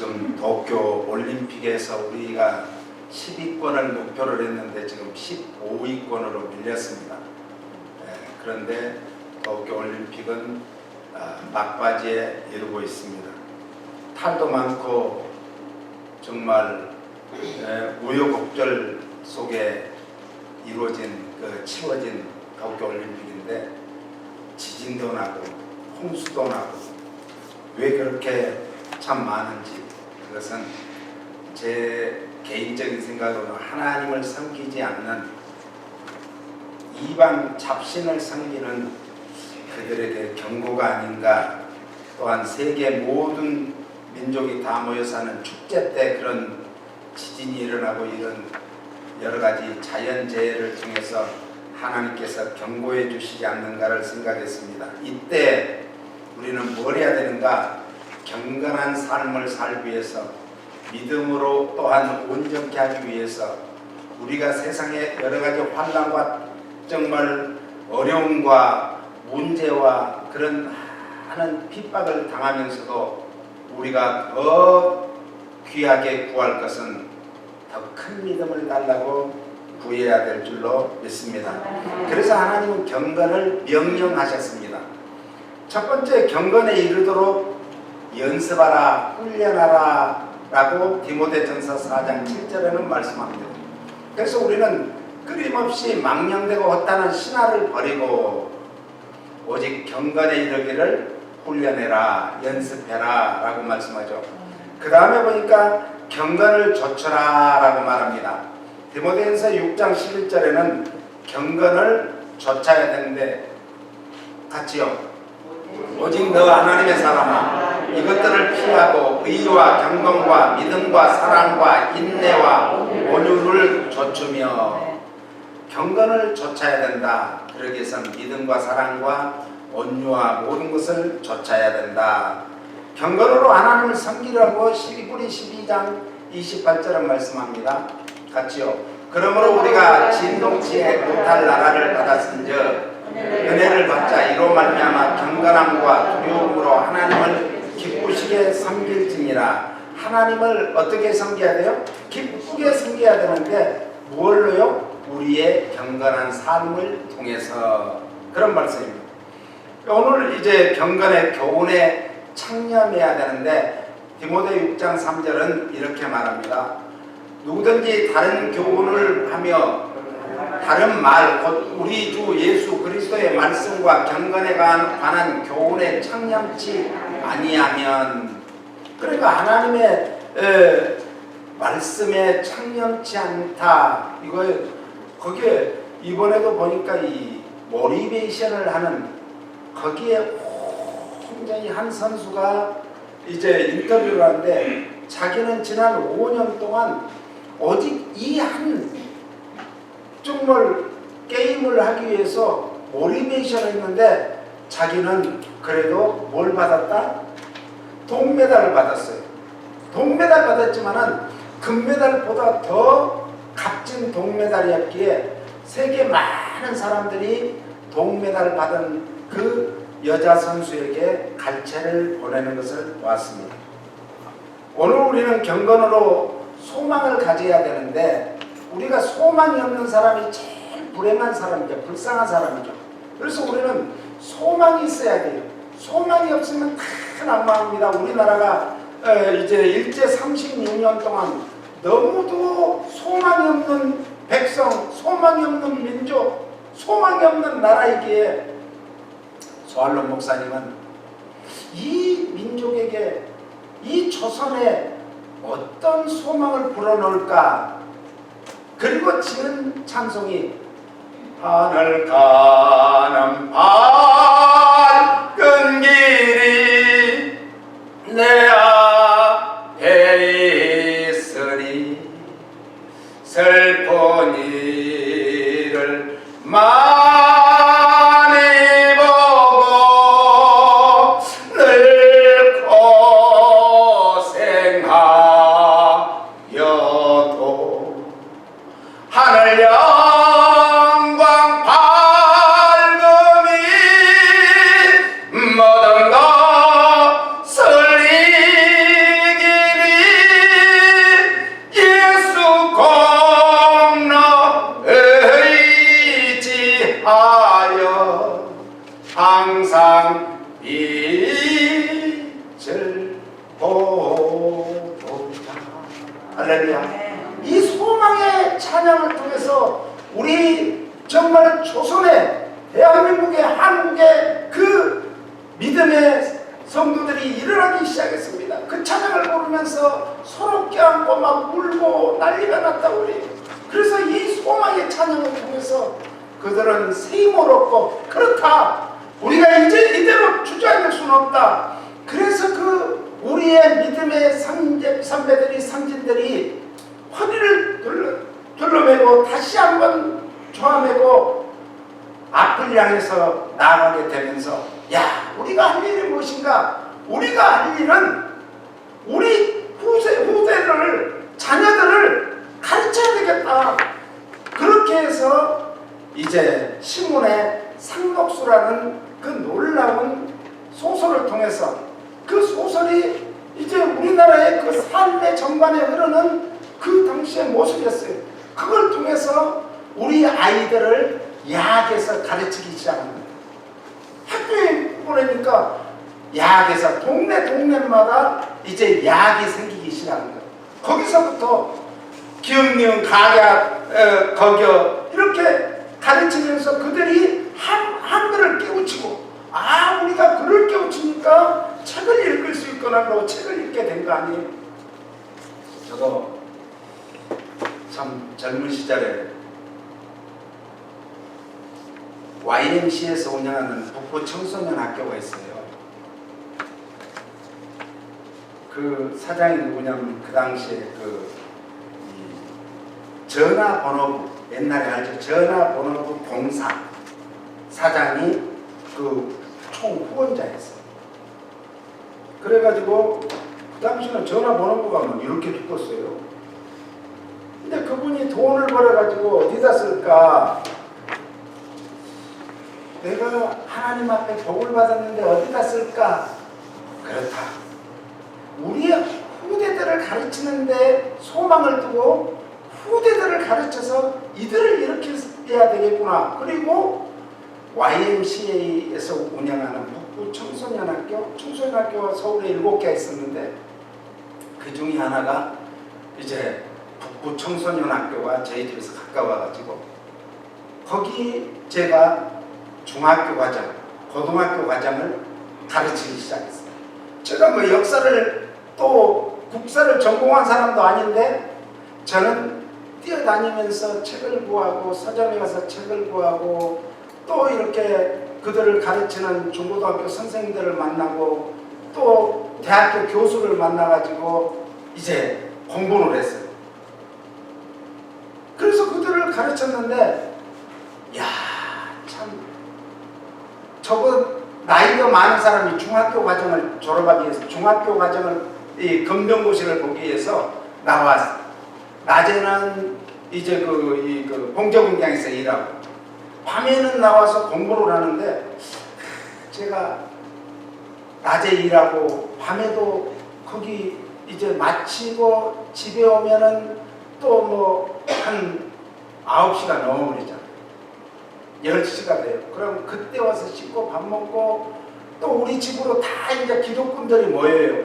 지금 도쿄 올림픽에서 우리가 10위권을 목표로 했는데 지금 15위권으로 밀렸습니다. 그런데 도쿄 올림픽은 막바지에 이르고 있습니다. 탈도 많고 정말 우여곡절 속에 이루어진 치러진 도쿄 올림픽인데 지진도 나고 홍수도 나고 왜 그렇게 참 많은지, 그것은 제 개인적인 생각으로 하나님을 섬기지 않는 이방 잡신을 섬기는 그들에게 경고가 아닌가. 또한 세계 모든 민족이 다 모여 사는 축제 때 그런 지진이 일어나고 이런 여러 가지 자연재해를 통해서 하나님께서 경고해 주시지 않는가를 생각했습니다. 이때 우리는 뭘 해야 되는가? 경건한 삶을 살기 위해서, 믿음으로 또한 온전케 하기 위해서, 우리가 세상의 여러 가지 환난과 정말 어려움과 문제와 그런 많은 핍박을 당하면서도 우리가 더 귀하게 구할 것은 더 큰 믿음을 달라고 구해야 될 줄로 믿습니다. 그래서 하나님은 경건을 명령하셨습니다. 첫 번째, 경건에 이르도록 연습하라, 훈련하라 라고 디모데전서 4장 7절에는 말씀합니다. 그래서 우리는 끊임없이 망령되고 헛다는 신화를 버리고 오직 경건에 이르기를 훈련해라, 연습해라 라고 말씀하죠. 그 다음에 보니까 경건을 좇으라 라고 말합니다. 디모데전서 6장 11절에는 경건을 좇아야 되는데 같이요. 오직 너 하나님의 사람아, 이것들을 피하고 의와 경건과 믿음과 사랑과 인내와 온유를 좇으며. 경건을 좇아야 된다. 그러기 위해서는 믿음과 사랑과 온유와 모든 것을 좇아야 된다. 경건으로 하나님을 섬기라고 히브리 12장 28절은 말씀합니다. 같이요. 그러므로 우리가 진동치에 못할 나라를 받았은즉 은혜를 받자. 이로 말미암아 경건함과 두려움으로 하나님을 기쁘시게 섬길지니라. 하나님을 어떻게 섬겨야 돼요? 기쁘게 섬겨야 되는데 무엇로요? 우리의 경건한 삶을 통해서. 그런 말씀입니다. 오늘 이제 경건의 교훈에 창념해야 되는데 디모데 6장 3절은 이렇게 말합니다. 누구든지 다른 교훈을 하며 다른 말, 곧 우리 주 예수 그리스도의 말씀과 경건에 관한 교훈에 창념치 아니하면, 그러니까 하나님의 말씀에 창념치 않다. 이거 거기에 이번에도 보니까 이 모티베이션을 하는 거기에 굉장히 한 선수가 이제 인터뷰를 하는데 자기는 지난 5년 동안 오직 이 한 정말 게임을 하기 위해서 모티베이션을 했는데 자기는 그래도 뭘 받았다? 동메달을 받았어요. 동메달 받았지만은 금메달보다 더 값진 동메달이었기에 세계 많은 사람들이 동메달을 받은 그 여자 선수에게 갈채를 보내는 것을 보았습니다. 오늘 우리는 경건으로 소망을 가져야 되는데 우리가 소망이 없는 사람이 제일 불행한 사람이죠. 불쌍한 사람이죠. 그래서 우리는 소망이 있어야 돼요. 소망이 없으면 다 낙망합니다. 우리나라가 이제 일제 36년 동안 너무도 소망이 없는 백성, 소망이 없는 민족, 소망이 없는 나라이기에 소알론 목사님은 이 민족에게, 이 조선에 어떤 소망을 불어넣을까? 그리고 지은 찬송이 하늘 가는 밝은 길이 내 앞에 있으니 슬픈 일을 많이 보고 늘 고생하여도 하늘 영광 밝음이 모든 것을 할렐루야. 이 소망의 찬양을 통해서 우리 정말 조선의 대한민국의 한국의 그 믿음의 성도들이 일어나기 시작했습니다. 그 찬양을 부르면서 서로 껴안고 막 울고 난리가 났다 우리. 그래서 이 소망의 찬양을 통해서 그들은 새 힘을 얻고 그렇다. 우리가 이제 이대로 주저앉을 수는 없다. 그래서 그 우리의 믿음의 선배들이 상진들이 허리를 둘러매고 다시 한번 조아매고 앞을 향해서 나아가게 되면서 야 우리가 할 일이 무엇인가? 우리가 할 일은 우리 후대를 자녀들을 가르쳐야 되겠다. 그렇게 해서 이제 신문의 상록수라는 그 놀라운 소설을 통해서 그 소설이 이제 우리나라의 그 삶의 전반에 흐르는 그 당시의 모습이었어요. 그걸 통해서 우리 아이들을 야학에서 가르치기 시작합니다. 학교에 보내니까 야학에서 동네마다 이제 야학이 생기기 시작한 거예요. 거기서부터 기흥, 가야, 거겨 이렇게 가르치면서 그들이 한글을 깨우치고 우리가 글을 깨우치니까 책을 읽을 수 있구나 하고 책을 읽게 된 거 아니에요. 저도 참 젊은 시절에 YMCA에서 운영하는 북부 청소년 학교가 있어요. 그 사장이 누구냐면 그 당시에 그 전화번호부, 옛날에 알죠? 전화번호부 공사 사장이 그 총 후원자였어요. 그래가지고 그 당시는 전화번호부가 뭐 이렇게 두껍어요. 근데 그분이 돈을 벌어가지고 어디다 쓸까? 내가 하나님 앞에 복을 받았는데 어디다 쓸까? 그렇다. 우리의 후대들을 가르치는데 소망을 두고 후대들을 가르쳐서 이들을 이렇게 해야 되겠구나. 그리고 YMCA에서 운영하는 북부 청소년학교가 서울에 7개 있었는데 그 중에 하나가 이제 북부 청소년학교가 저희 집에서 가까워가지고 거기 제가 중학교 과정, 고등학교 과정을 가르치기 시작했어요. 제가 뭐 역사를 또 국사를 전공한 사람도 아닌데 저는 뛰어다니면서 책을 구하고 서점에 가서 책을 구하고 또 이렇게 그들을 가르치는 중고등학교 선생님들을 만나고 또 대학교 교수를 만나가지고 이제 공부를 했어요. 그래서 그들을 가르쳤는데 참 저보다 나이가 많은 사람이 중학교 과정을 졸업하기 위해서 중학교 과정을 이 검정고시를 보기 위해서 나왔어요. 낮에는 이제 그 공정공장에서 일하고 밤에는 나와서 공부를 하는데 제가 낮에 일하고 밤에도 거기 이제 마치고 집에 오면은 또 뭐 한 9시가 넘어버리잖아요. 10시가 돼요. 그럼 그때 와서 씻고 밥 먹고 또 우리 집으로 다 이제 기독군들이 모여요.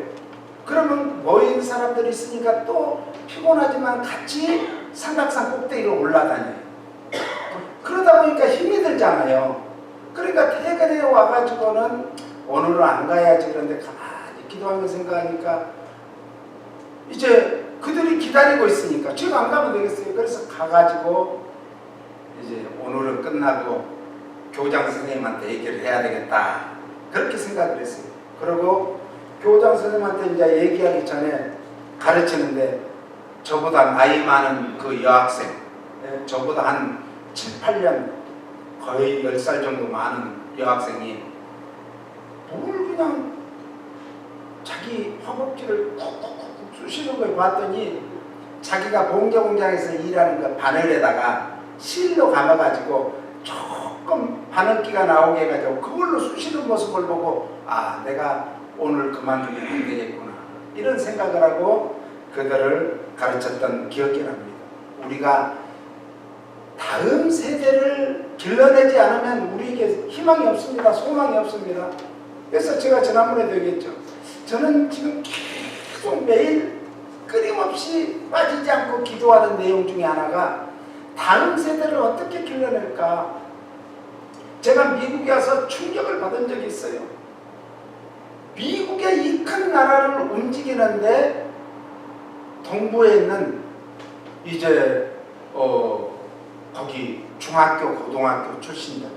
그러면 모인 사람들이 있으니까 또 피곤하지만 같이 삼각산 꼭대기로 올라다녀요. 그러다 보니까 힘이 들잖아요. 그러니까 퇴근에 와가지고는 오늘은 안 가야지. 그런데 가만히 기도하면서 생각하니까 이제 그들이 기다리고 있으니까 제가 안 가면 되겠어요. 그래서 가가지고 이제 오늘은 끝나고 교장 선생님한테 얘기를 해야 되겠다. 그렇게 생각을 했어요. 그리고 교장 선생님한테 이제 얘기하기 전에 가르치는데 저보다 나이 많은 그 여학생, 저보다 한 7, 8년 거의 10살 정도 많은 여학생이 뭘 그냥 자기 허벅지를 쿡쿡쿡 쑤시는 걸 봤더니 자기가 공장에서 일하는 그 바늘에다가 실로 감아가지고 조금 바늘기가 나오게 해가지고 그걸로 쑤시는 모습을 보고 내가 오늘 그만두면 안 되겠구나 이런 생각을 하고 그들을 가르쳤던 기억이 납니다. 우리가 다음 세대를 길러내지 않으면 우리에게 희망이 없습니다. 소망이 없습니다. 그래서 제가 지난번에도 얘기했죠. 저는 지금 계속 매일 끊임없이 빠지지 않고 기도하는 내용 중에 하나가 다음 세대를 어떻게 길러낼까. 제가 미국에 와서 충격을 받은 적이 있어요. 미국의 이 큰 나라를 움직이는데 동부에 있는 이제 거기 중학교, 고등학교 출신들,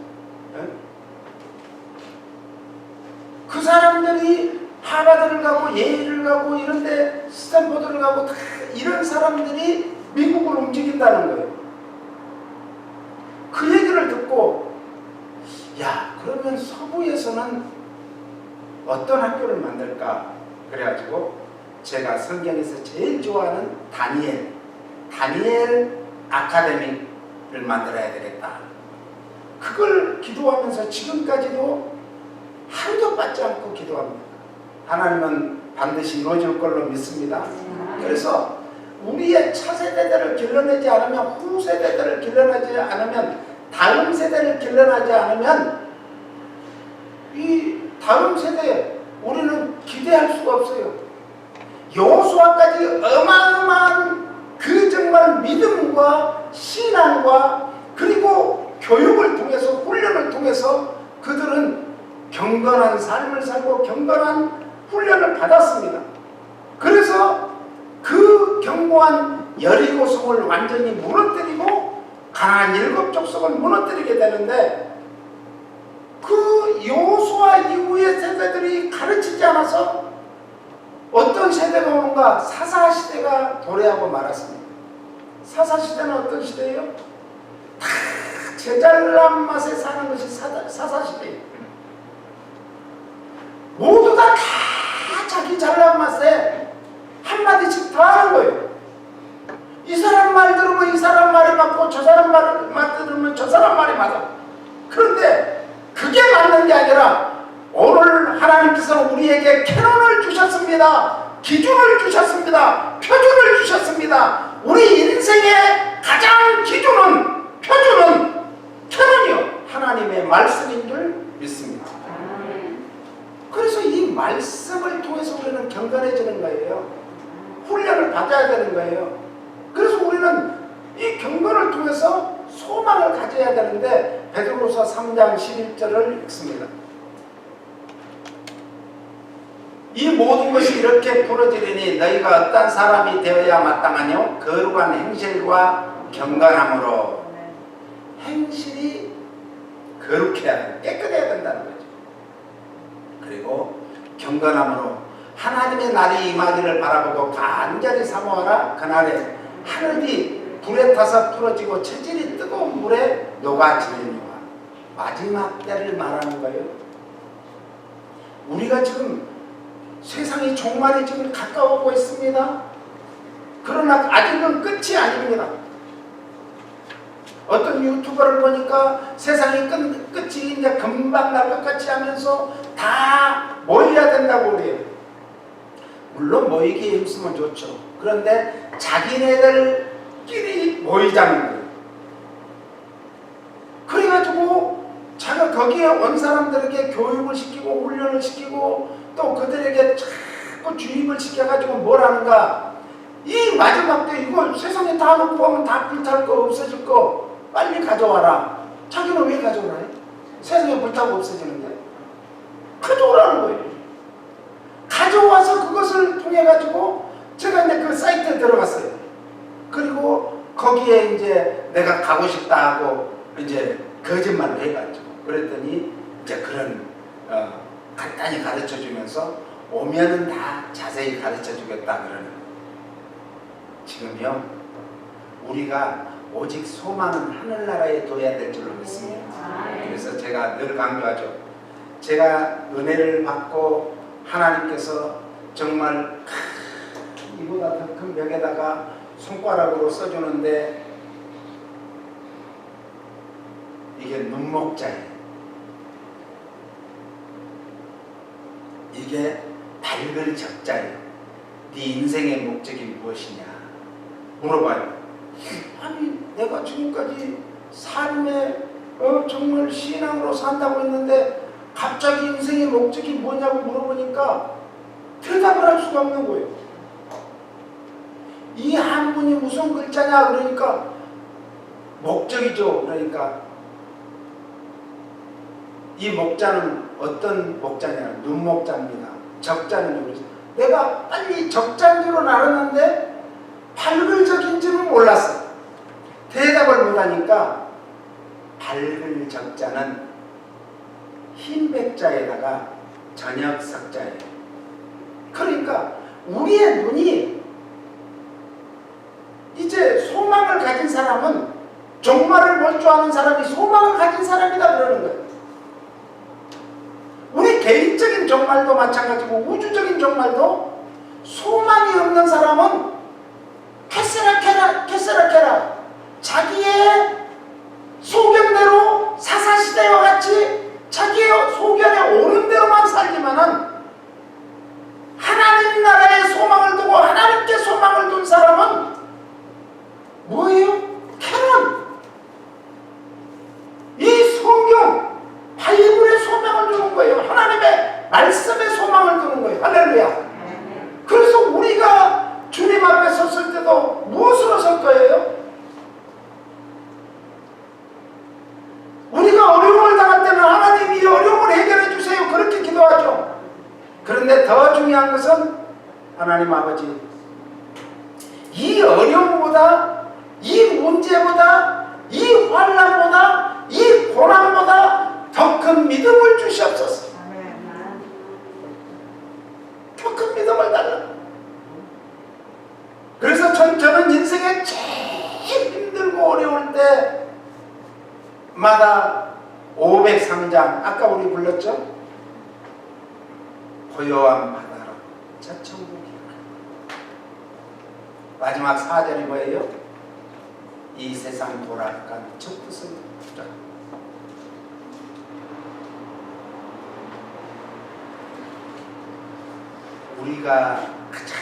그 사람들이 하버드를 가고 예일을 가고 이런데 스탠포드를 가고 다 이런 사람들이 미국을 움직인다는 거예요. 그 얘기를 듣고 야, 그러면 서부에서는 어떤 학교를 만들까? 그래가지고 제가 성경에서 제일 좋아하는 다니엘 아카데미를 만들어야 되겠다. 그걸 기도하면서 지금까지도 하루도 빠지 않고 기도합니다. 하나님은 반드시 이루어질 걸로 믿습니다. 그래서 우리의 차세대들을 길러내지 않으면, 후세대들을 길러내지 않으면, 다음 세대를 길러내지 않으면 이 다음 세대에 우리는 기대할 수가 없어요. 여호수아까지 어마어마한 그 정말 믿음과 신앙과 그리고 교육을 통해서, 훈련을 통해서 그들은 경건한 삶을 살고 경건한 훈련을 받았습니다. 그래서 그 견고한 여리고성을 완전히 무너뜨리고 가나안 7 족속을 무너뜨리게 되는데, 그 여호수아 이후의 세대들이 가르치지 않아서 어떤 세대가 오는가? 사사시대가 도래하고 말았습니다. 사사시대는 어떤 시대예요? 다 제잘난 맛에 사는 것이 사사시대예요. 모두 다 자기 잘난 맛에 한마디씩 다 하는 거예요. 이 사람 말 들으면 이 사람 말이 맞고, 저 사람 말 들으면 저 사람 말이 맞아. 그런데 그게 맞는 게 아니라 오늘 하나님께서는 우리에게 캐논을 주셨습니다. 기준을 주셨습니다. 표준을 주셨습니다. 우리 인생의 가장 기준은, 표준은, 캐논이요, 하나님의 말씀인 줄 믿습니다. 그래서 이 말씀을 통해서 우리는 경건해지는 거예요. 훈련을 받아야 되는 거예요. 그래서 우리는 이 경건을 통해서 소망을 가져야 되는데, 베드로서 3장 11절을 읽습니다. 이 모든 것이 이렇게 부러지리니 너희가 어떤 사람이 되어야 마땅하뇨? 거룩한 행실과 경건함으로. 행실이 거룩해야 돼, 깨끗해야 된다는 거죠. 그리고 경건함으로 하나님의 날이 임하기를 바라보고 간절히 사모하라. 그날에 하늘이 불에 타서 풀어지고 체질이 뜨거운 물에 녹아지리니와. 마지막 때를 말하는 거예요. 우리가 지금 세상이 종말이 지금 가까워오고 있습니다. 그러나 아직은 끝이 아닙니다. 어떤 유튜버를 보니까 세상이 끝이 이제 금방 날 것 같이 하면서 다 모여야 된다고 그래요. 물론 모이기에 힘쓰면 좋죠. 그런데 자기네들끼리 모이자는 거예요. 그래가지고 자기가 거기에 온 사람들에게 교육을 시키고 훈련을 시키고 또 그들에게 자꾸 주입을 시켜가지고 뭘 하는가? 이 마지막 때 이거 세상에 다 놓고 하면 다 불탈 거, 없어질 거 빨리 가져와라. 자기는 왜 가져오라 해? 세상에 불타고 없어지는데 가져오라는 거예요. 가져와서 그것을 통해 가지고 제가 이제 그 사이트에 들어갔어요. 그리고 거기에 이제 내가 가고 싶다 하고 이제 거짓말을 해가지고 그랬더니 이제 그런 간단히 가르쳐 주면서 오면은 다 자세히 가르쳐 주겠다 그러는 거예요. 지금요 우리가 오직 소망은 하늘나라에 둬야 될 줄로 믿습니다. 그래서 제가 늘 강조하죠. 제가 은혜를 받고 하나님께서 정말 이보다 더 큰 벽에다가 손가락으로 써주는데 이게 눈목자예요. 이게 밝을 적자예요. 네 인생의 목적이 무엇이냐 물어봐요. 아니 내가 지금까지 삶에 정말 신앙으로 산다고 했는데 갑자기 인생의 목적이 뭐냐고 물어보니까 대답을 할 수가 없는 거예요. 이 한문이 무슨 글자냐 그러니까 목적이죠. 그러니까 이 목자는 어떤 목자냐? 눈목자입니다. 적자는 그래서 내가 빨리 적자인 줄은 알았는데 발글적인 줄은 몰랐어. 대답을 못하니까 발글 적자는 흰 백자에다가 저녁 석자예요. 그러니까 우리의 눈이 이제 소망을 가진 사람은 종말을 볼 줄 아는 사람이 소망을 가진 사람이다 그러는 거예요. 우리 개인적인 종말도 마찬가지고 우주적인 종말도 소망이 없는 사람은 캐세라케라 자기의 소견대로 사사시대와 같이 자기의 소견에 오른 대로만 살지만은 하나님 나라에 소망을 두고 하나님께 소망을 둔 사람은 뭐예요? 캐논 이 성경 바이블에 소망을 두는 거예요. 하나님의 말씀에 소망을 두는 거예요. 할렐루야. 그래서 우리가 주님 앞에 섰을 때도 무엇으로 설 거예요? 우리가 어려움을 당할 때는 하나님 이 어려움을 해결해 주세요. 그렇게 기도하죠. 그런데 더 중요한 것은 하나님 아버지 이 어려움보다 이 문제보다 이 환난보다 이 고난보다 더 큰 믿음을 주시옵소서. 더 큰 믿음을 달라. 그래서 저는 인생에 제일 힘들고 어려울 때마다 503장 아까 우리 불렀죠? 고요한 바다로 저 천국이 마지막 4절이 뭐예요? 이 세상 돌아간 첫 뜻은 주라. 우리가 가장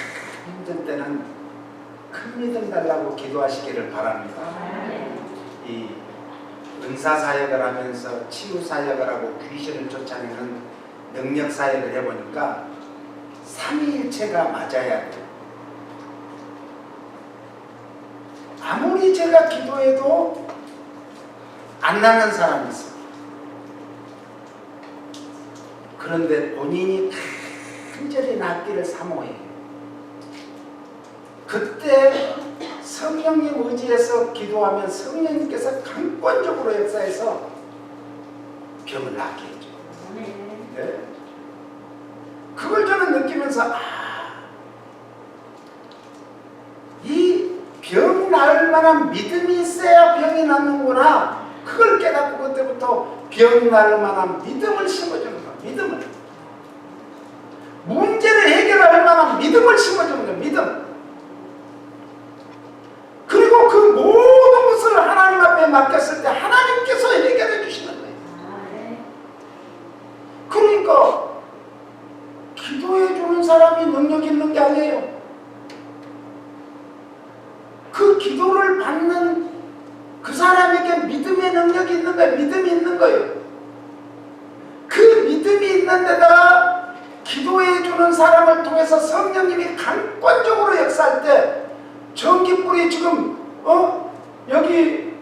힘든 때는 큰 믿음 달라고 기도하시기를 바랍니다. 이 은사사역을 하면서 치유사역을 하고 귀신을 쫓아내는 능력사역을 해보니까 삼위일체가 맞아야 돼요. 아무리 제가 기도해도 안 나는 사람이 있어요. 그런데 본인이 간절히 낫기를 사모해요. 그때 성령님 의지해서 기도하면 성령님께서 강권적으로 역사해서 병을 낫게 해줘요. 네. 그걸 저는 느끼면서 이 병 나을 만한 믿음이 있어야 병이 낫는구나. 그걸 깨닫고 그때부터 병 나을 만한 믿음을 심어주는 거야. 믿음을. 문제를 해결할 만한 믿음을 심어주는 거야. 믿음. 그리고 그 모든 것을 하나님 앞에 맡겼을 때 하나님께서 해결해 주시는 거예요. 그러니까 기도해 주는 사람이 능력 있는 게 아니에요. 그 기도를 받는 그 사람에게 믿음의 능력이 있는 거예요. 믿음이 있는 거예요. 그 믿음이 있는 데다가 기도해 주는 사람을 통해서 성령님이 강권적으로 역사할 때 전기불이 지금 여기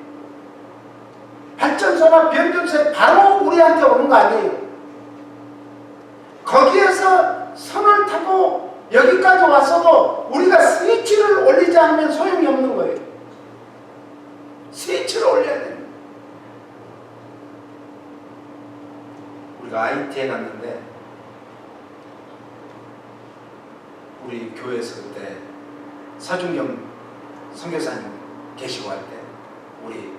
발전소나 변전소에 바로 우리한테 오는 거 아니에요. 거기에서 선을 타고 여기까지 왔어도 우리가 스위치를 올리지 않으면 소용이 없는 거예요. 스위치를 올려야 됩니다. 우리가 IT에 갔는데 우리 교회에서 그때 서준경 선교사님 계시고 할 때 우리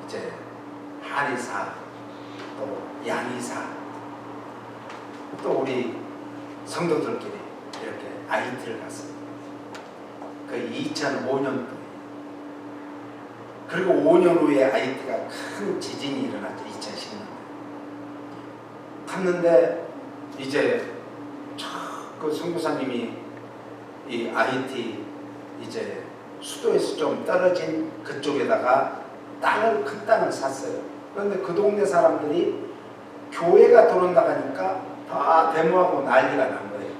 이제 한의사 또 양의사 또 우리 성도들끼리 이렇게 IT를 갔습니다. 그 2005년도에. 그리고 5년 후에 IT가 큰 지진이 일어났죠. 2010년도에. 갔는데 이제 그 선교사님이 이 IT 이제 수도에서 좀 떨어진 그쪽에다가 큰 땅을 샀어요. 그런데 그 동네 사람들이 교회가 들어온다고 하니까 다 데모하고 난리가 난 거예요.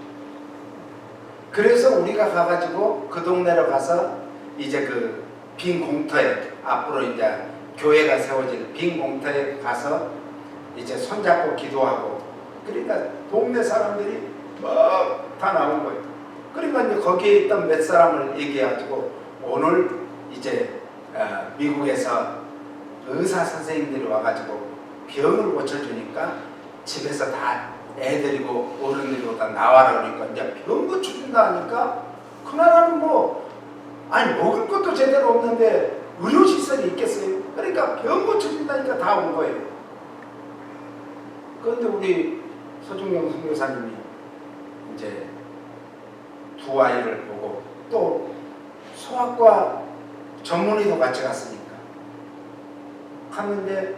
그래서 우리가 가가지고 그 동네로 가서 이제 그 빈 공터에, 앞으로 이제 교회가 세워질 빈 공터에 가서 이제 손잡고 기도하고, 그러니까 동네 사람들이 막 다 나온 거예요. 그러니까 이제 거기에 있던 몇 사람을 얘기해가지고 오늘 이제 미국에서 의사 선생님들이 와가지고 병을 고쳐주니까 집에서 다 애들이고 어른들이고 다 나와라 그러니까 이제 병 고쳐준다 하니까 그 나라는 뭐 아니 먹을 것도 제대로 없는데 의료시설이 있겠어요. 그러니까 병 고쳐준다니까 다 온 거예요. 그런데 우리 서중영 선교사님이 이제 두 아이를 보고 또 소아과 전문의도 같이 갔으니까 갔는데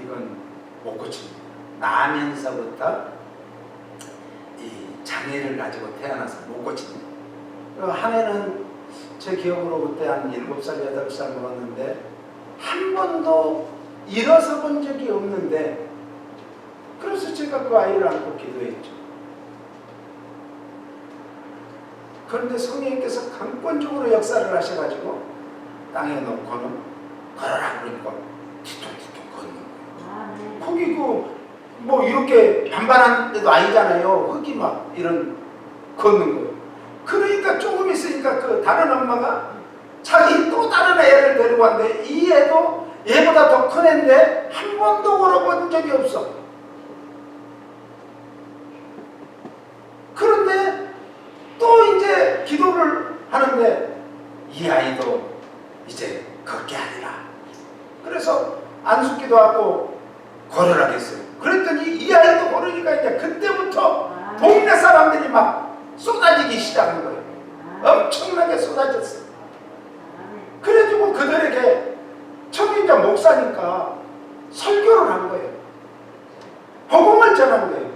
이건 못 고칩니다. 나면서부터 이 장애를 가지고 태어나서 못 고칩니다. 한 해는 제 기억으로 그때 한 7살, 8살 먹었는데 한 번도 일어서 본 적이 없는데, 그래서 제가 그 아이를 안고 기도했죠. 그런데 성령님께서 강권적으로 역사를 하셔가지고 땅에 놓고는 걸어라 그러니까 뒤뚱뒤뚱 걷는 거예요. 거기 뭐 이렇게 반반한 데도 아니잖아요. 흙이 막 이런 걷는 거예요. 그러니까 조금 있으니까 그 다른 엄마가 자기 또 다른 애를 데리고 왔는데 이 애도 얘보다 더 큰 애인데 한 번도 걸어본 적이 없어. 그런데 또 이제 기도를 하는데 이 아이도 이제 걷게 하리라. 그래서 안숙기도 하고 걸으라고 했어요. 그랬더니 이 아이도 걸으니까 이제 그때부터 동네 사람들이 막 쏟아지기 시작한 거예요. 엄청나게 쏟아졌어요. 그래가지고 그들에게 청인자 목사니까 설교를 한 거예요. 복음을 전한 거예요.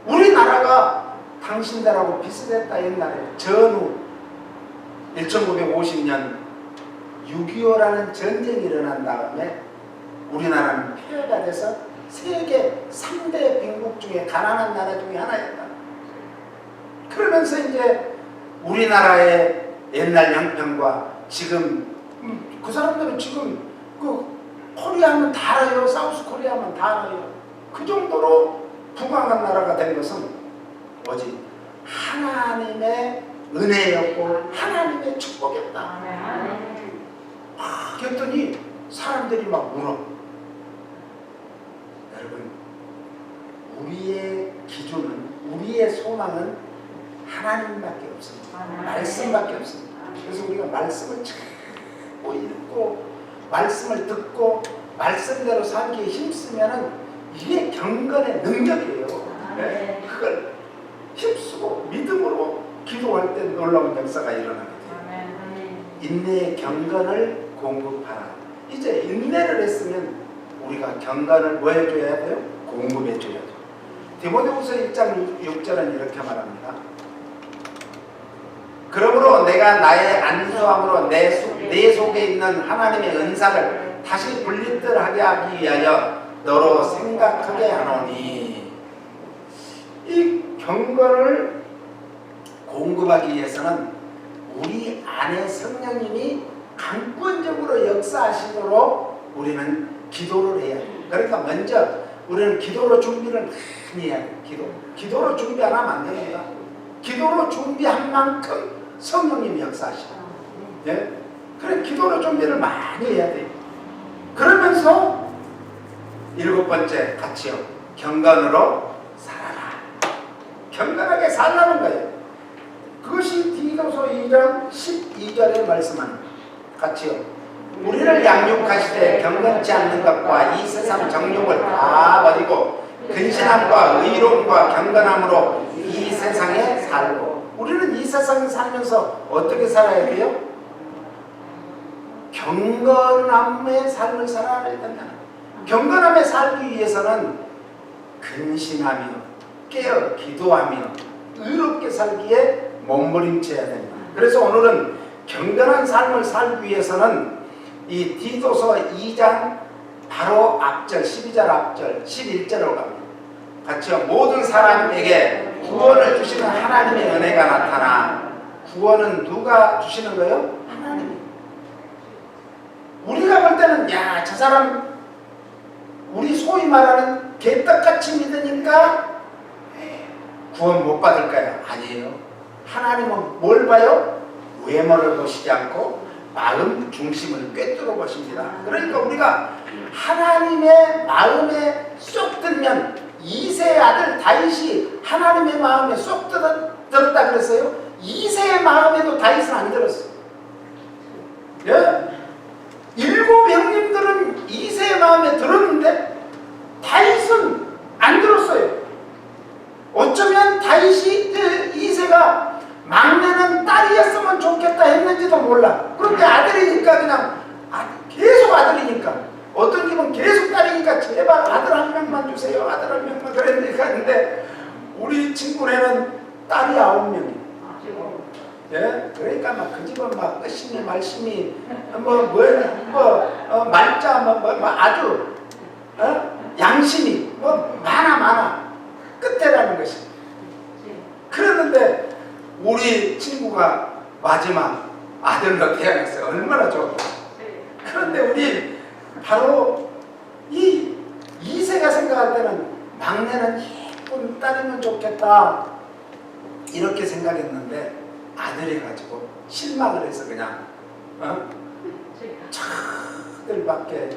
우리나라가 당신들하고 비슷했다. 옛날에 전후 1950년 6.25라는 전쟁이 일어난 다음에 우리나라는 폐허가 돼서 세계 3대 빈국 중에 가난한 나라 중에 하나였다. 그러면서 이제 우리나라의 옛날 형편과 지금 그 사람들은 지금 그 코리아면 다 알아요. 사우스 코리아면 다 알아요. 그 정도로 부강한 나라가 된 것은 뭐지? 하나님의 은혜였고 하나님의 축복이었다. 그랬더니 사람들이 막 울어. 여러분, 우리의 기준은, 우리의 소망은 하나님밖에 없습니다. 말씀밖에 없습니다. 그래서 우리가 말씀을 자꾸 읽고 말씀을 듣고 말씀대로 살기에 힘쓰면은 이게 경건의 능력이에요. 네? 그걸 힘쓰고 믿음으로 기도할 때 놀라운 역사가 일어나게 돼요. 인내의 경건을 공급하라. 이제 인내를 했으면 우리가 경건을 뭐 해줘야 돼요? 공급해줘야죠. 디모데후서 1장 6절은 이렇게 말합니다. 그러므로 내가 나의 안수함으로 내 속에 있는 하나님의 은사를 다시 분리들하게 하기 위하여 너로 생각하게 하노니. 이 경건을 공급하기 위해서는 우리 안에 성령님이 강권적으로 역사하시도록 우리는 기도를 해야 돼요. 그러니까 먼저 우리는 기도로 준비를 많이 해야 돼요. 기도로 준비 안 하면 안 됩니다. 기도로 준비한 만큼 성령님이 역사하시고, 예? 그래 기도로 준비를 많이 해야 돼요. 그러면서 7번째 같이요. 경건으로 살아라. 경건하게 살라는 거예요. 그것이 디도서 2장 12절에 말씀합니다. 같이요. 우리를 양육하시되 경건치 않는 것과 이 세상 정욕을 다 버리고 근신함과 의로움과 경건함으로 이 세상에 살고. 우리는 이 세상에 살면서 어떻게 살아야 돼요? 경건함의 삶을 살아야 된다. 경건함에 살기 위해서는 근신하며 깨어 기도하며 의롭게 살기에 몸부림쳐야 됩니다. 그래서 오늘은 경건한 삶을 살기 위해서는 이 디도서 2장 바로 앞절 12절 앞절 11절로 갑니다. 같이요. 모든 사람에게 구원을 주시는 하나님의 은혜가 나타나. 구원은 누가 주시는 거예요? 하나님이. 우리가 볼 때는 야, 저 사람 우리 소위 말하는 개떡같이 믿으니까 구원 못 받을까요? 아니에요. 하나님은 뭘 봐요? 외모를 보시지 않고 마음 중심을 꿰뚫어 보십니다. 그러니까 우리가 하나님의 마음에 쏙 들면, 이세의 아들 다윗이 하나님의 마음에 쏙 들었다 그랬어요. 이세의 마음에도 다윗은 안 들었어요. 예? 7 형님들은 이세의 마음에 들었는데 다윗은 안 들었어요. 어쩌면 다윗이 이세가 막내는 딸이었으면 좋겠다 했는지도 몰라. 그런데 아들이니까 그냥 계속 아들이니까, 어떤 집은 계속 딸이니까 제발 아들 한 명만 주세요, 아들 한 명만, 그랬는데 우리 친구네는 딸이 9명이에요. 예? 그러니까 막 그 집은 막 끝심이 말씀이 말자 아주 양심이 많아 끝에라는 것이. 그랬는데 우리 친구가 마지막 아들로 태어났어요. 얼마나 좋았어요. 그런데 우리 바로 이세가 생각할 때는 막내는 예쁜 딸이면 좋겠다 이렇게 생각했는데, 아들해가지고 실망을 해서 그냥 차들밖에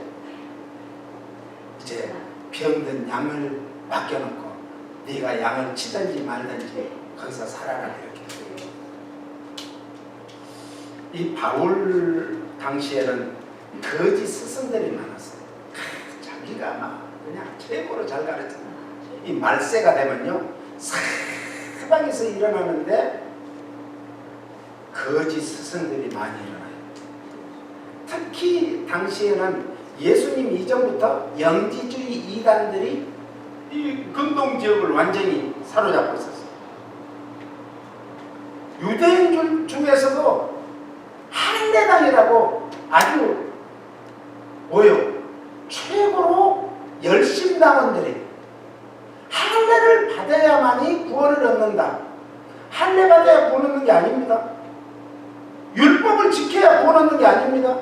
이제 병든 양을 맡겨놓고 네가 양을 치든지 말든지 거기서 살아라 이렇게. 이 바울 당시에는 거짓 스승들이 많았어요. 자기가 막 그냥 최고로 잘 가르쳤어요. 이 말세가 되면요, 사방에서 일어나는데 거짓 스승들이 많이 일어나요. 특히 당시에는 예수님 이전부터 영지주의 이단들이 이 근동 지역을 완전히 사로잡고 있었어요. 유대인 중에서도 할례당이라고 아주 최고로 열심당원들이 할례를 받아야만이 구원을 얻는다. 할례 받아야 구원 얻는 게 아닙니다. 율법을 지켜야 구원 얻는 게 아닙니다.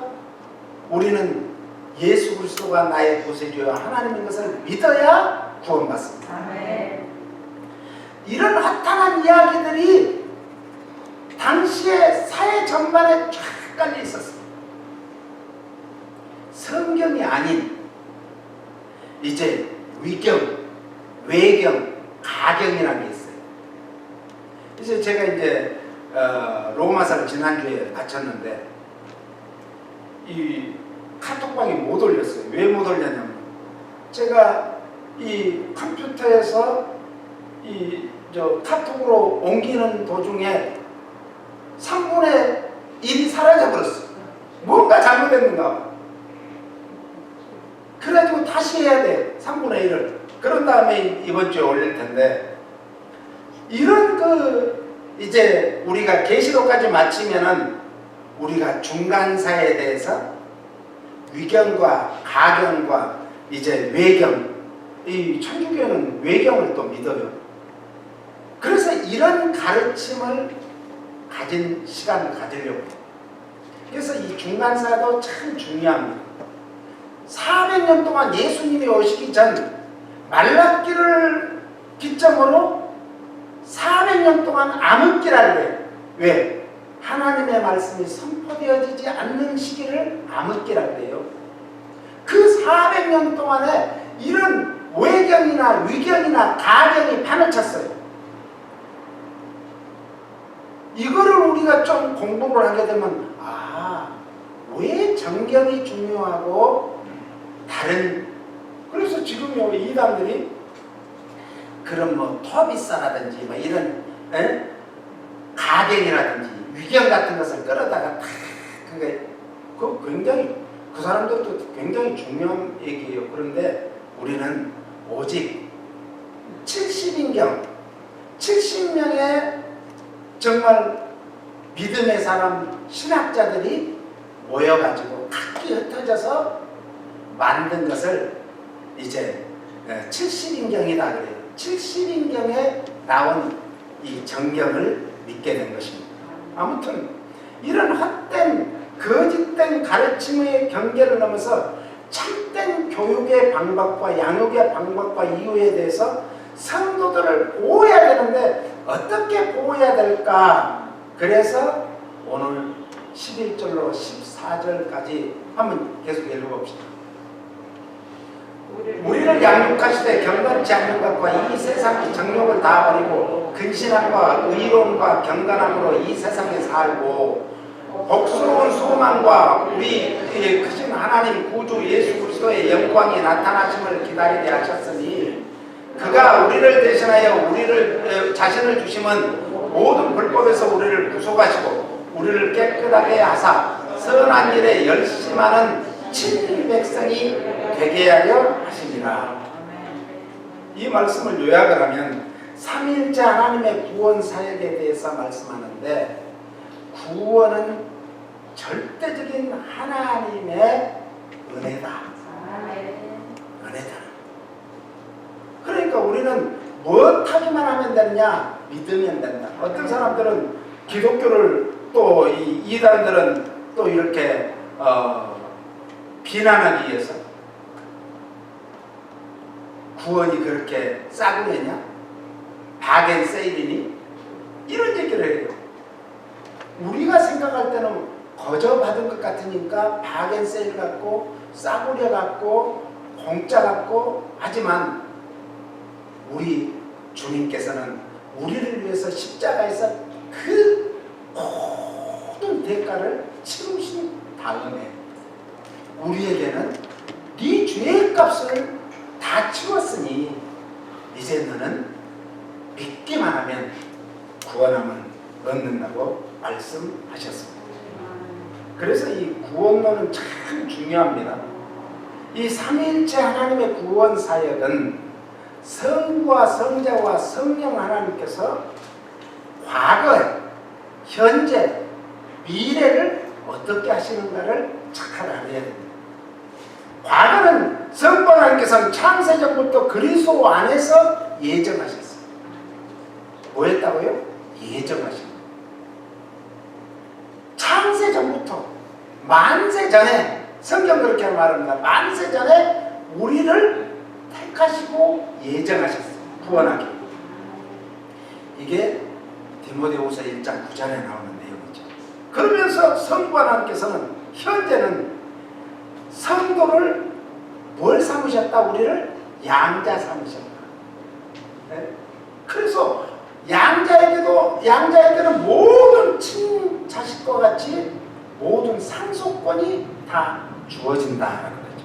우리는 예수 그리스도가 나의 구세주여 하나님인 것을 믿어야 구원받습니다. 아멘. 이런 허탄한 이야기들이 당시의 사회 전반에 쫙 깔려 있었습니다. 성경이 아닌 이제 위경, 외경, 가경이라는 게 있어요. 그래서 제가 이제 로마서를 지난주에 바쳤는데 이 카톡방에 못 올렸어요. 왜 못 올렸냐면, 제가 이 컴퓨터에서 카톡으로 옮기는 도중에 3분의 1이 사라져버렸어요. 뭔가 잘못됐는가. 그래가지고 다시 해야 돼. 3분의 1을. 그런 다음에 이번 주에 올릴 텐데, 이런 이제 우리가 계시록까지 마치면은 우리가 중간사에 대해서 위경과 가경과 이제 외경, 이 천주교는 외경을 또 믿어요. 그래서 이런 가르침을 가진 시간을 가지려고. 그래서 이 중간사도 참 중요합니다. 400년 동안 예수님이 오시기 전 말라기를 기점으로 400년 동안 암흑기라고 해요. 왜? 하나님의 말씀이 선포되어지지 않는 시기를 암흑기라고 해요. 그 400년 동안에 이런 외경이나 위경이나 가경이 판을 쳤어요. 이거를 우리가 좀 공부를 하게 되면, 왜 정경이 중요하고 그래서 지금요 이단들이 그런 토비사라든지 이런 가경이라든지 위경 같은 것을 끌어다가 그 굉장히 그 사람들도 굉장히 중요한 얘기예요. 그런데 우리는 오직 70인경 70명의 정말 믿음의 사람 신학자들이 모여가지고 각기 흩어져서 만든 것을 이제 70인경이다 그래요. 70인경의 나온 이 정경을 믿게 된 것입니다. 아무튼 이런 헛된 거짓된 가르침의 경계를 넘어서 참된 교육의 방법과 양육의 방법과 이유에 대해서 성도들을 보호해야 되는데 어떻게 보호해야 될까? 그래서 오늘 11절로 14절까지 한번 계속 읽어봅시다. 우리를 양육하시되 경건치 않는 것과 이 세상의 정욕을 다 버리고 근신함과 의로움과 경건함으로 이 세상에 살고 복스러운 소망과 우리 크신 하나님 구주 예수 그리스도의 영광이 나타나심을 기다리게 하셨으니 그가 우리를 대신하여 우리를 자신을 주심은 모든 불법에서 우리를 구속하시고 우리를 깨끗하게 하사 선한 일에 열심하는 친히 백성이 되게 하려 하십니다. 이 말씀을 요약을 하면 삼위일체 하나님의 구원 사역에 대해서 말씀하는데 구원은 절대적인 하나님의 은혜다. 은혜다. 그러니까 우리는 무엇하기만 하면 되느냐? 믿으면 된다. 어떤 사람들은 기독교를 또 이 이단들은 또 이렇게 비난하기 위해서 구원이 그렇게 싸구려냐? 바겐세일이니? 이런 얘기를 해요. 우리가 생각할 때는 거저 받은 것 같으니까 바겐세일 같고 싸구려 같고 공짜 같고 하지만 우리 주님께서는 우리를 위해서 십자가에서 그 모든 대가를 치르신 다음에 우리에게는 네 죄의 값을 다 치웠으니 이제 너는 믿기만 하면 구원함을 얻는다고 말씀하셨습니다. 그래서 이 구원론은 참 중요합니다. 이 삼위일체 하나님의 구원 사역은 성부와 성자와 성령 하나님께서 과거, 현재, 미래를 어떻게 하시는가를 잘 알아야 됩니다. 과거는 성부 하나님께서는 창세전부터 그리스도 안에서 예정하셨어요. 뭐 했다고요? 예정하신 거예요. 창세전부터 만세 전에 성경 그렇게 말합니다. 만세 전에 우리를 택하시고 예정하셨어요. 구원하기. 이게 디모데후서 1장 9절에 나오는 내용이죠. 그러면서 성부 하나님께서는 현재는 성도를 뭘 삼으셨다? 우리를 양자 삼으셨다. 네? 그래서 양자에게는 모든 친자식과 같이 모든 상속권이 다 주어진다라는 거죠.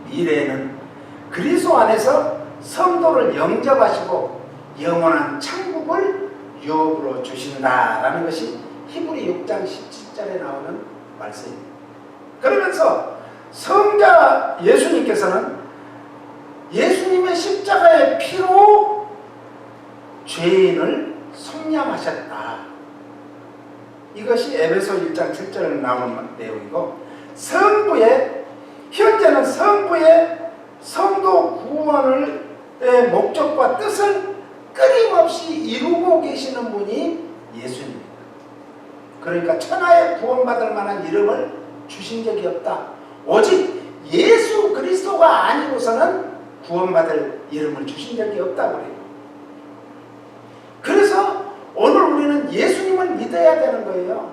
미래에는 그리스도 안에서 성도를 영접하시고 영원한 천국을 유업으로 주신다라는 것이 히브리 6장 17절에 나오는 말씀입니다. 그러면서 성자 예수님께서는 예수님의 십자가의 피로 죄인을 속량하셨다. 이것이 에베소 1장 7절에 나오는 내용이고 현재는 성부의 성도 구원의 목적과 뜻을 끊임없이 이루고 계시는 분이 예수님입니다. 그러니까 천하에 구원받을 만한 이름을 주신 적이 없다. 오직 예수 그리스도가 아니고서는 구원받을 이름을 주신 적이 없다고 그래요. 그래서 오늘 우리는 예수님을 믿어야 되는 거예요.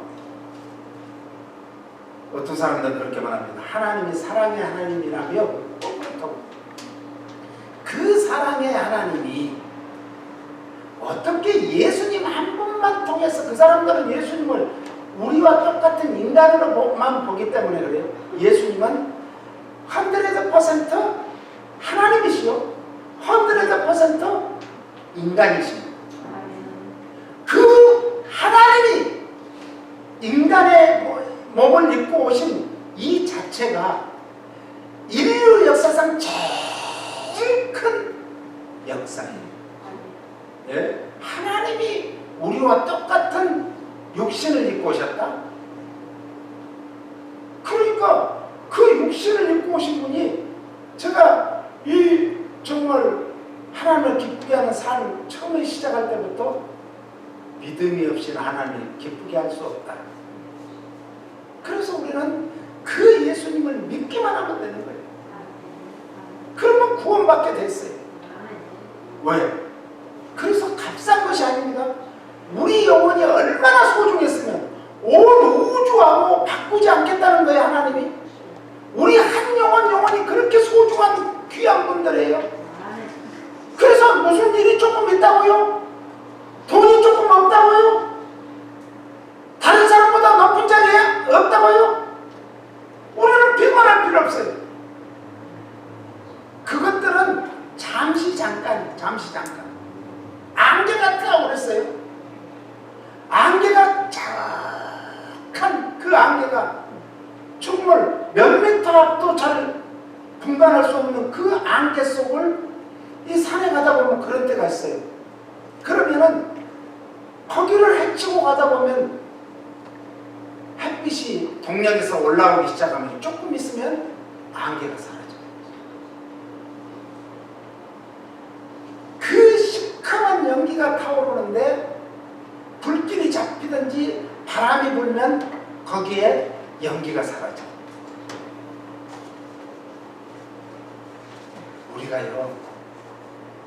어떤 사람들은 그렇게 말합니다. 하나님이 사랑의 하나님이라며 그렇다고. 그 사랑의 하나님이 어떻게 예수님 한 분만 통해서 그 사람들은 예수님을 우리와 똑같은 인간으로만 보기 때문에 그래요. 예수님은 100% 하나님이시요 100% 인간이십니다. 그 하나님이 인간의 몸을 입고 오신 이 자체가 인류 역사상 제일 큰 역사예요. 예? 하나님이 우리와 똑같은 육신을 입고 오셨다. 그러니까 그 육신을 입고 오신 분이 제가 이 정말 하나님을 기쁘게 하는 삶 처음에 시작할 때부터 믿음이 없이는 하나님을 기쁘게 할 수 없다. 그래서 우리는 그 예수님을 믿기만 하면 되는 거예요. 그러면 구원받게 됐어요. 왜? 그래서 값싼 것이 아닙니다. 우리 영혼이 얼마나 소중했으면 온 우주하고 바꾸지 않겠다는 거예요. 하나님이. 우리 한 영혼이 그렇게 소중한 귀한 분들이에요. 그래서 무슨 일이 조금 있다고요? 돈이 조금 없다고요? 다른 사람보다 높은 자리에 없다고요? 우리는 비관할 필요 없어요. 그것들은 잠시 잠깐. 안개가 뜨어오랬어요. 안개가 착한 그 안개가 정말 몇 미터 앞도 잘 분간할 수 없는 그 안개 속을 이 산에 가다 보면 그런 때가 있어요. 그러면은 거기를 헤치고 가다 보면 햇빛이 동력에서 올라오기 시작하면 조금 있으면 안개가 사라져요. 그 시큼한 연기가 타오르는데 불길이 잡히든지 바람이 불면 거기에 연기가 사라져. 우리가요,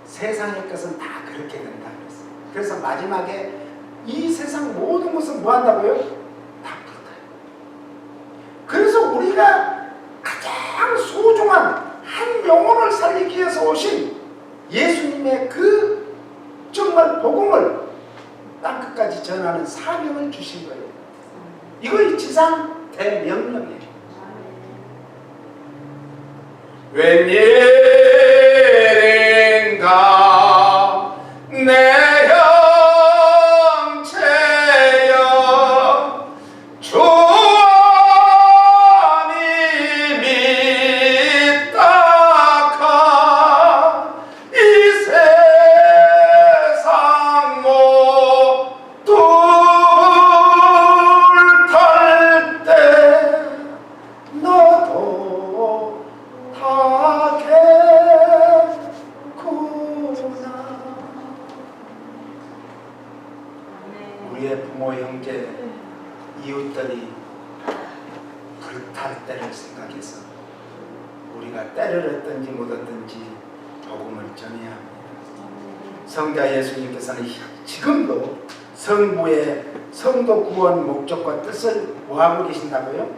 세상의 것은 다 그렇게 된다 그랬어요. 그래서 마지막에 이 세상 모든 것은 뭐 한다고요? 다 불타요. 그래서 우리가 가장 소중한 한 영혼을 살리기 위해서 오신 예수님의 그 정말 복음을 땅끝까지 전하는 사명을 주신 거예요. 이거 이 지상 대명령이에요. 웬일인가 내 형체여 주님이 믿다가 이 세상 모두 불탈 때 너도 우리의 부모, 형제, 이웃들이 불탈 때를 생각해서 우리가 때를 얻든지 못 얻든지 복음을 전해야 합니다. 성자 예수님께서는 지금도 성부의 성도 구원 목적과 뜻을 뭐하고 계신다고요?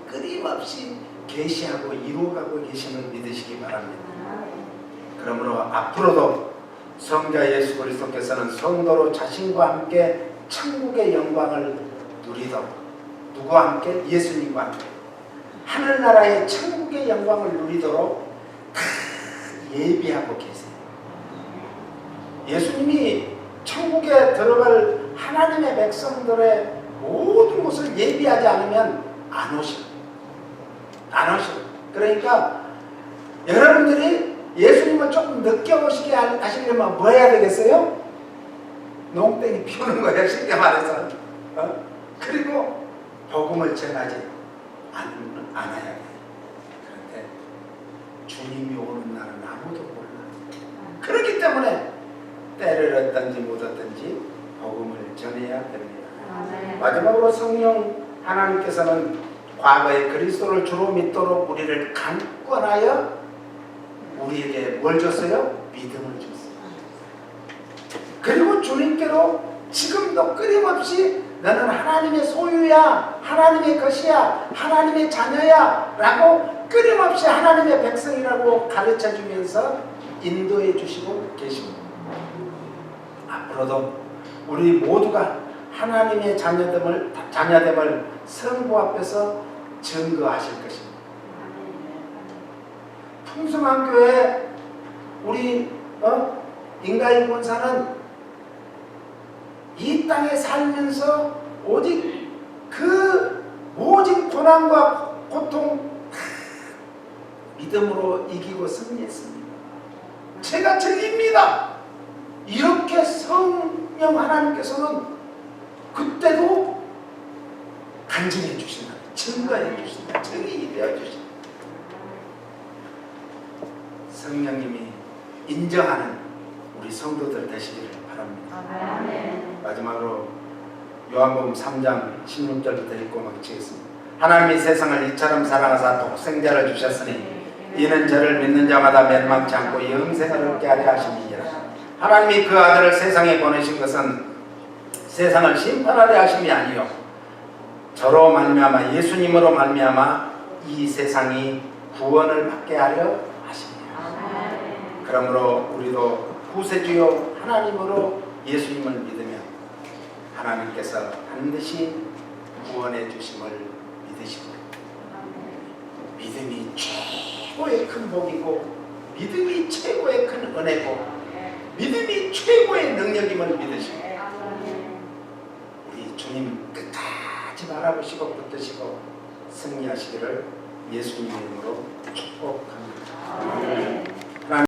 끊임없이 계시하고 이루어가고 계심을 믿으시기 바랍니다. 그러므로 앞으로도 성자 예수 그리스도께서는 성도로 자신과 함께 천국의 영광을 누리도록, 누구와 함께? 예수님과 함께 하늘나라의 천국의 영광을 누리도록 다 예비하고 계세요. 예수님이 천국에 들어갈 하나님의 백성들의 모든 것을 예비하지 않으면 안 오셔. 그러니까 여러분들이 예수님을 조금 늦게 오시게 하시려면 뭐 해야 되겠어요? 농땡이 피우는 거예요, 쉽게 말해서. 그리고 복음을 전하지 않아야 돼요. 그런데 주님이 오는 날은 아무도 몰라. 그렇기 때문에 때를 얻든지 못 얻든지 복음을 전해야 됩니다. 마지막으로 성령 하나님께서는 과거에 그리스도를 주로 믿도록 우리를 강권하여 우리에게 뭘 줬어요? 믿음을 줬어요. 그리고 주님께로 지금도 끊임없이 너는 하나님의 소유야, 하나님의 것이야, 하나님의 자녀야 라고 끊임없이 하나님의 백성이라고 가르쳐 주면서 인도해 주시고 계십니다. 앞으로도 우리 모두가 하나님의 자녀됨을 성부 앞에서 증거하실 것입니다. 풍성한 교회 우리 인가의 본사는 이 땅에 살면서 오직 그 모진 고난과 고통 믿음으로 이기고 승리했습니다. 제가 증입니다. 이렇게 성령 하나님께서는 그때도 간증해 주신다, 증거해 주신다, 증인이 되어 주신다. 성령님이 인정하는 우리 성도들 되시기를 바랍니다. 아멘. 마지막으로 요한복음 3장 16절부터 읽고 마치겠습니다. 하나님이 세상을 이처럼 사랑하사 독생자를 주셨으니 이는 저를 믿는 자마다 멸망치 않고 영생을 얻게 하려 하심이니라. 하나님이 그 아들을 세상에 보내신 것은 세상을 심판하려 하심이 아니요 저로 말미암아 예수님으로 말미암아 이 세상이 구원을 받게 하려 하십니다. 그러므로 우리도 구세주요 하나님으로 예수님을 믿으면 하나님께서 반드시 구원해 주심을 믿으십니다. 믿음이 최고의 큰 복이고 믿음이 최고의 큰 은혜고 믿음이 최고의 능력임을 믿으십니다. 우리 주님 끝까지 바라보시고 붙드시고 승리하시기를 예수님의 이름으로 축복합니다.